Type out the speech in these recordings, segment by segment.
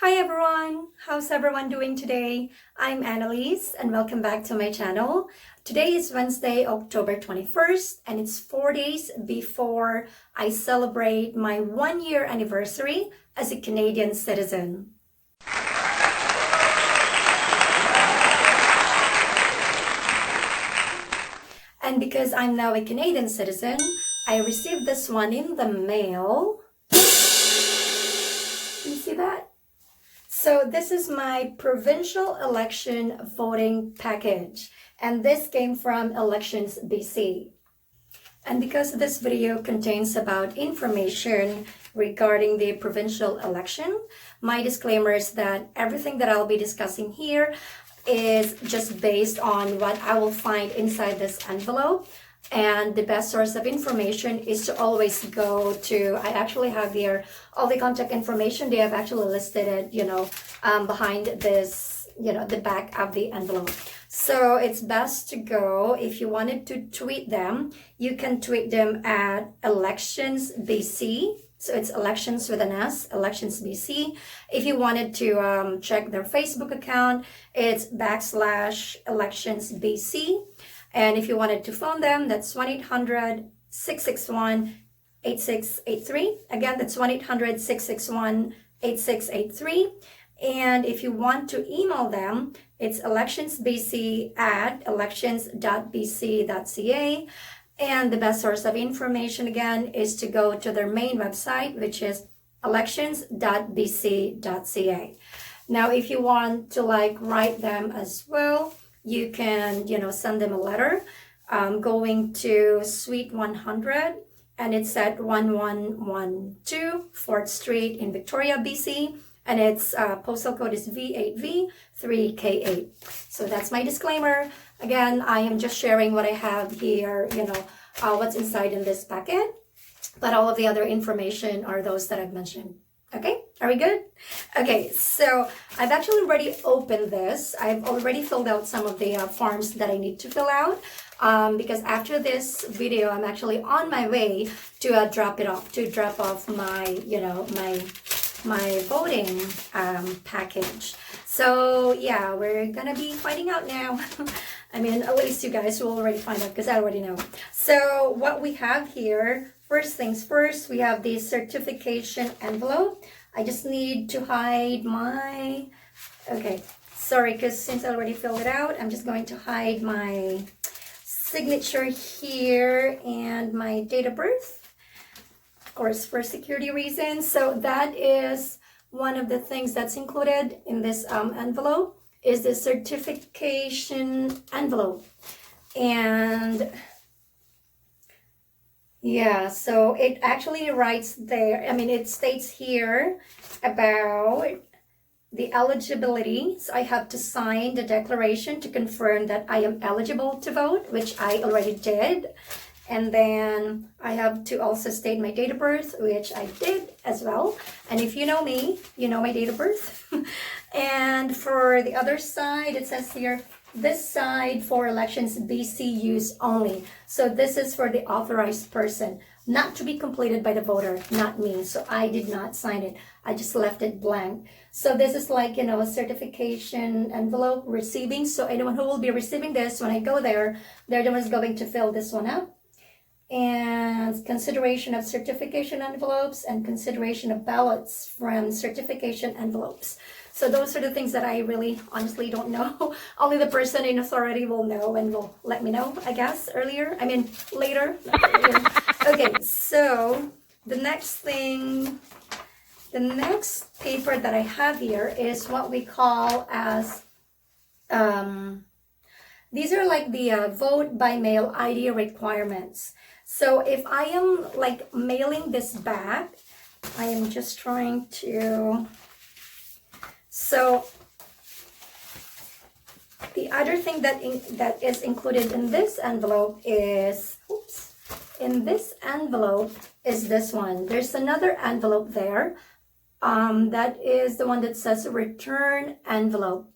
Hi everyone! How's everyone doing today? I'm Annalise and welcome back to my channel. Today is Wednesday, October 21st, and it's 4 days before I celebrate my 1-year anniversary as a Canadian citizen. And because I'm now a Canadian citizen, I received this one in the mail. Can you see that? So this is my provincial election voting package, and this came from Elections BC. And because this video contains about information regarding the provincial election, my disclaimer is that everything that I'll be discussing here is just based on what I will find inside this envelope. And the best source of information is to always go to, I actually have here all the contact information. They have actually listed it, behind this, the back of the envelope. So it's best to go, if you wanted to tweet them, you can tweet them at Elections BC. So it's Elections with an S, Elections BC. If you wanted to check their Facebook account, it's /Elections BC. And if you wanted to phone them, that's 1-800-661-8683. Again, that's 1-800-661-8683. And if you want to email them, it's electionsbc@elections.bc.ca. And the best source of information, again, is to go to their main website, which is elections.bc.ca. Now, if you want to write them as well, you can, send them a letter going to Suite 100, and it's at 1112 4th Street in Victoria, BC, and its postal code is V8V3K8. So that's my disclaimer. Again, I am just sharing what I have here, what's inside in this packet, but all of the other information are those that I've mentioned. Okay, are we good? Okay, so I've actually already opened this. I've already filled out some of the forms that I need to fill out because after this video, I'm actually on my way to drop off my, my voting package. So yeah, we're gonna be finding out now. I mean, at least you guys will already find out because I already know. So what we have here, first things first, we have the certification envelope. I just need to hide my, okay, sorry, because since I already filled it out, I'm just going to hide my signature here and my date of birth, of course, for security reasons. So that is one of the things that's included in this envelope, is the certification envelope. And yeah, so it actually writes there, it states here about the eligibility. So I have to sign the declaration to confirm that I am eligible to vote, which I already did. And then I have to also state my date of birth, which I did as well. And if you know me, you know my date of birth. And for the other side, it says here, this side for Elections BC use only. So this is for the authorized person, not to be completed by the voter, not me. So I did not sign it. I just left it blank. So this is a certification envelope receiving. So anyone who will be receiving this, when I go there, they're the ones going to fill this one up. And consideration of certification envelopes and consideration of ballots from certification envelopes. So those are the things that I really honestly don't know. Only the person in authority will know and will let me know, I guess, later. Okay, so the next paper that I have here is what we call as, these are the vote by mail ID requirements. So if I am mailing this back, I am just trying to, so the other thing that is included in this envelope is, this one. There's another envelope there. That is the one that says return envelope.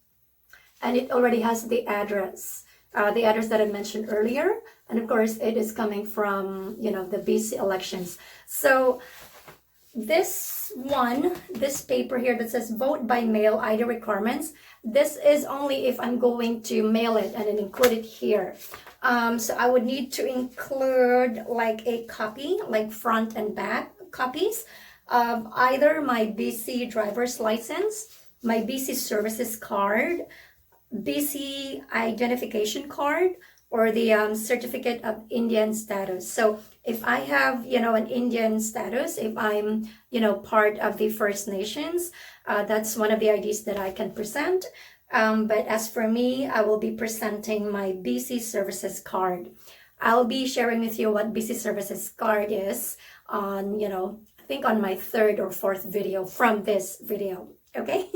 And it already has the address that I mentioned earlier. And of course, it is coming from, the BC elections. So this paper here that says vote by mail ID requirements, this is only if I'm going to mail it and then include it here. So I would need to include like a copy, like front and back copies of either my BC driver's license, my BC services card, BC identification card, or the certificate of Indian status. So if I have, an Indian status, if I'm, part of the First Nations, that's one of the IDs that I can present. But as for me, I will be presenting my BC services card. I'll be sharing with you what BC services card is on, I think on my 3rd or 4th video from this video. Okay.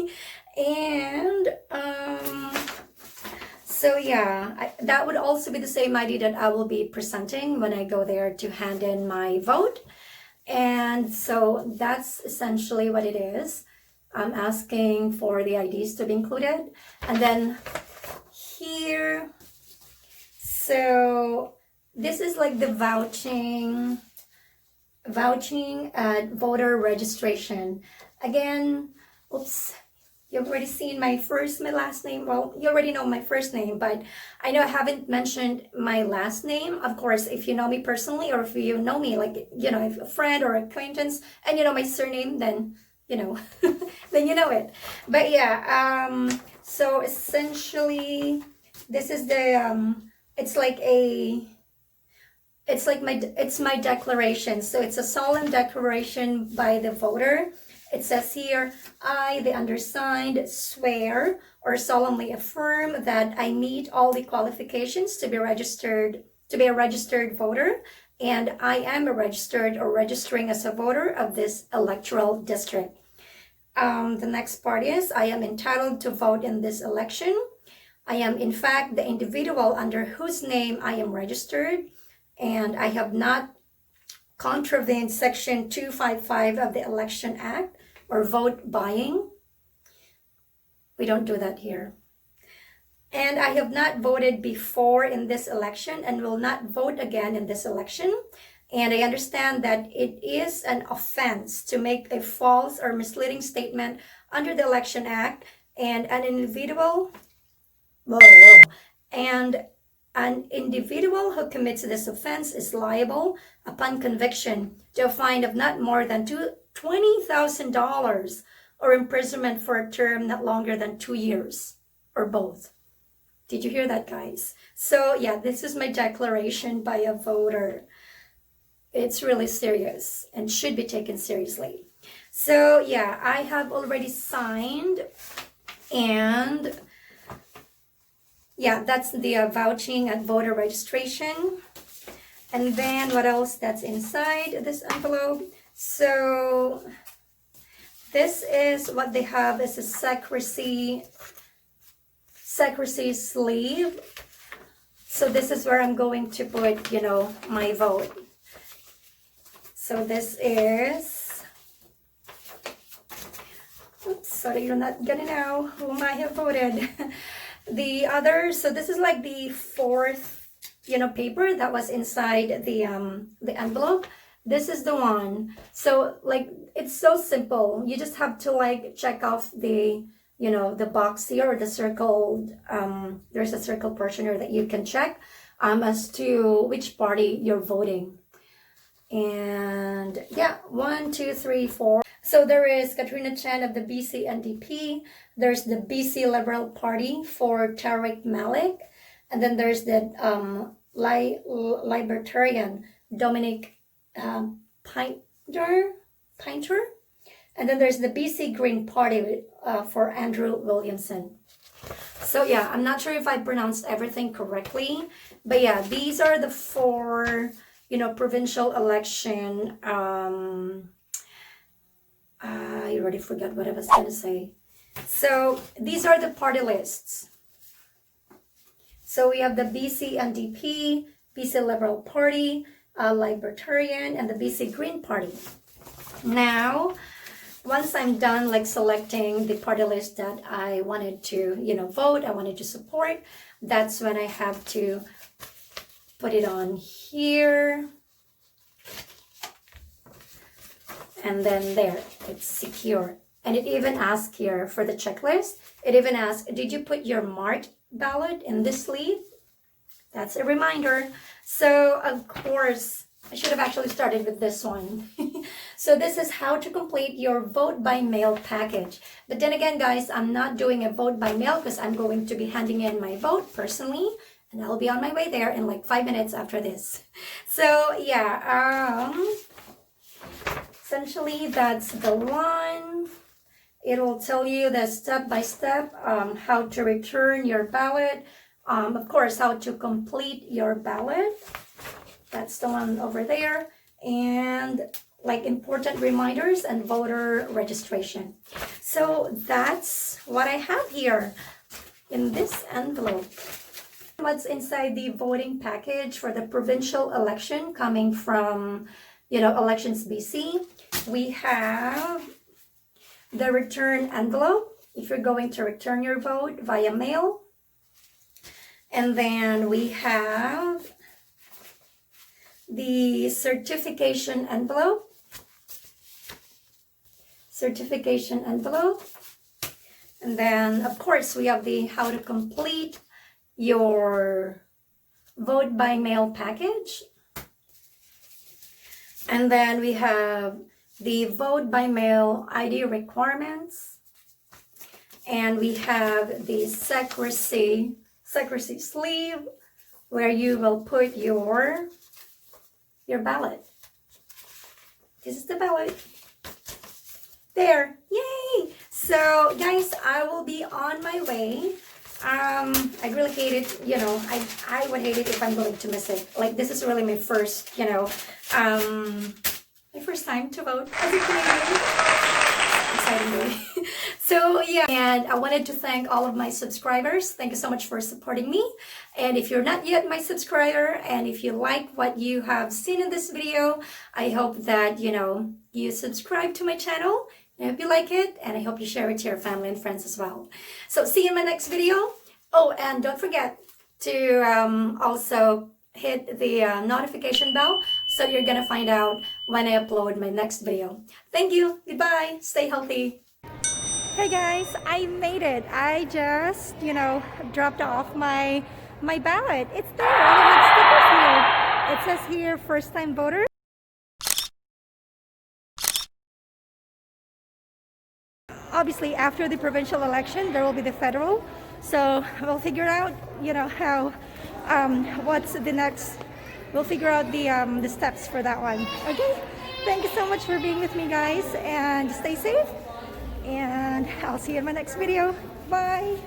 And, so yeah, that would also be the same ID that I will be presenting when I go there to hand in my vote. And so that's essentially what it is. I'm asking for the IDs to be included. And then here, so this is like the vouching and voter registration. Again, oops. You've already seen my last name. Well, you already know my first name, but I know I haven't mentioned my last name. Of course, if you know me personally, or if you know me, like, if a friend or acquaintance, and you know my surname, then, then you know it. But yeah, so essentially, this is the, it's my declaration. So it's a solemn declaration by the voter. It says here, I, the undersigned, swear or solemnly affirm that I meet all the qualifications to be a registered voter, and I am a registered or registering as a voter of this electoral district. The next part is, I am entitled to vote in this election. I am, in fact, the individual under whose name I am registered, and I have not contravened Section 255 of the Election Act or vote buying. We don't do that here. And I have not voted before in this election and will not vote again in this election. And I understand that it is an offense to make a false or misleading statement under the Election Act, and an individual who commits this offense is liable upon conviction to a fine of not more than $20,000 or imprisonment for a term not longer than 2 years, or both. Did you hear that, guys? So yeah, this is my declaration by a voter. It's really serious and should be taken seriously. So yeah, I have already signed, and yeah, that's the vouching and voter registration. And then what else that's inside this envelope? So this is what they have as a secrecy sleeve. So this is where I'm going to put, my vote. So this is, oops, sorry, you're not gonna know whom I have voted. The other, so this is like the 4th, paper that was inside the envelope. This is the one. So like, it's so simple. You just have to like check off the, the box here, or the circled, there's a circle portion here that you can check as to which party you're voting. And yeah, 1, 2, 3, 4. So there is Katrina Chan of the BC NDP. There's the BC Liberal Party for Tariq Malik. And then there's the Libertarian Dominic Painter. And then there's the BC Green Party for Andrew Williamson. So yeah, I'm not sure if I pronounced everything correctly. But yeah, these are the 4, provincial election. I already forgot what I was going to say. So these are the party lists. So we have the BC NDP, BC Liberal Party, Libertarian, and the BC Green Party. Now, once I'm done like selecting the party list that I wanted to, vote, I wanted to support, that's when I have to put it on here. And then there, it's secure. And it even asks here for the checklist. It even asks, did you put your marked ballot in this sleeve? That's a reminder. So, of course, I should have actually started with this one. So this is how to complete your vote by mail package. But then again, guys, I'm not doing a vote by mail because I'm going to be handing in my vote personally. And I'll be on my way there in like 5 minutes after this. So, yeah. Essentially, that's the one. It'll tell you the step-by-step how to return your ballot. Of course, how to complete your ballot. That's the one over there. And like important reminders and voter registration. So that's what I have here in this envelope. What's inside the voting package for the provincial election coming from, Elections BC. We have the return envelope if you're going to return your vote via mail. And then we have the certification envelope. And then, of course, we have the how to complete your vote by mail package. And then we have the vote by mail ID requirements. And we have the secrecy sleeve where you will put your ballot. This is the ballot. There. Yay! So, guys, I will be on my way. I really hate it, I would hate it if I'm going to miss it. Like, this is really my first, my first time to vote as a Canadian. Exciting day. So, yeah, and I wanted to thank all of my subscribers. Thank you so much for supporting me. And if you're not yet my subscriber, and if you like what you have seen in this video, I hope that, you subscribe to my channel. I hope you like it, and I hope you share it to your family and friends as well. So see you in my next video. Oh, and don't forget to also hit the notification bell so you're gonna find out when I upload my next video. Thank you. Goodbye. Stay healthy. Hey guys, I made it. I just, dropped off my ballot. It's there. I have stickers here. It says here, first time voter. Obviously, after the provincial election, there will be the federal. So we'll figure out, how, what's the next. We'll figure out the steps for that one. Okay. Thank you so much for being with me, guys, and stay safe. And I'll see you in my next video. Bye.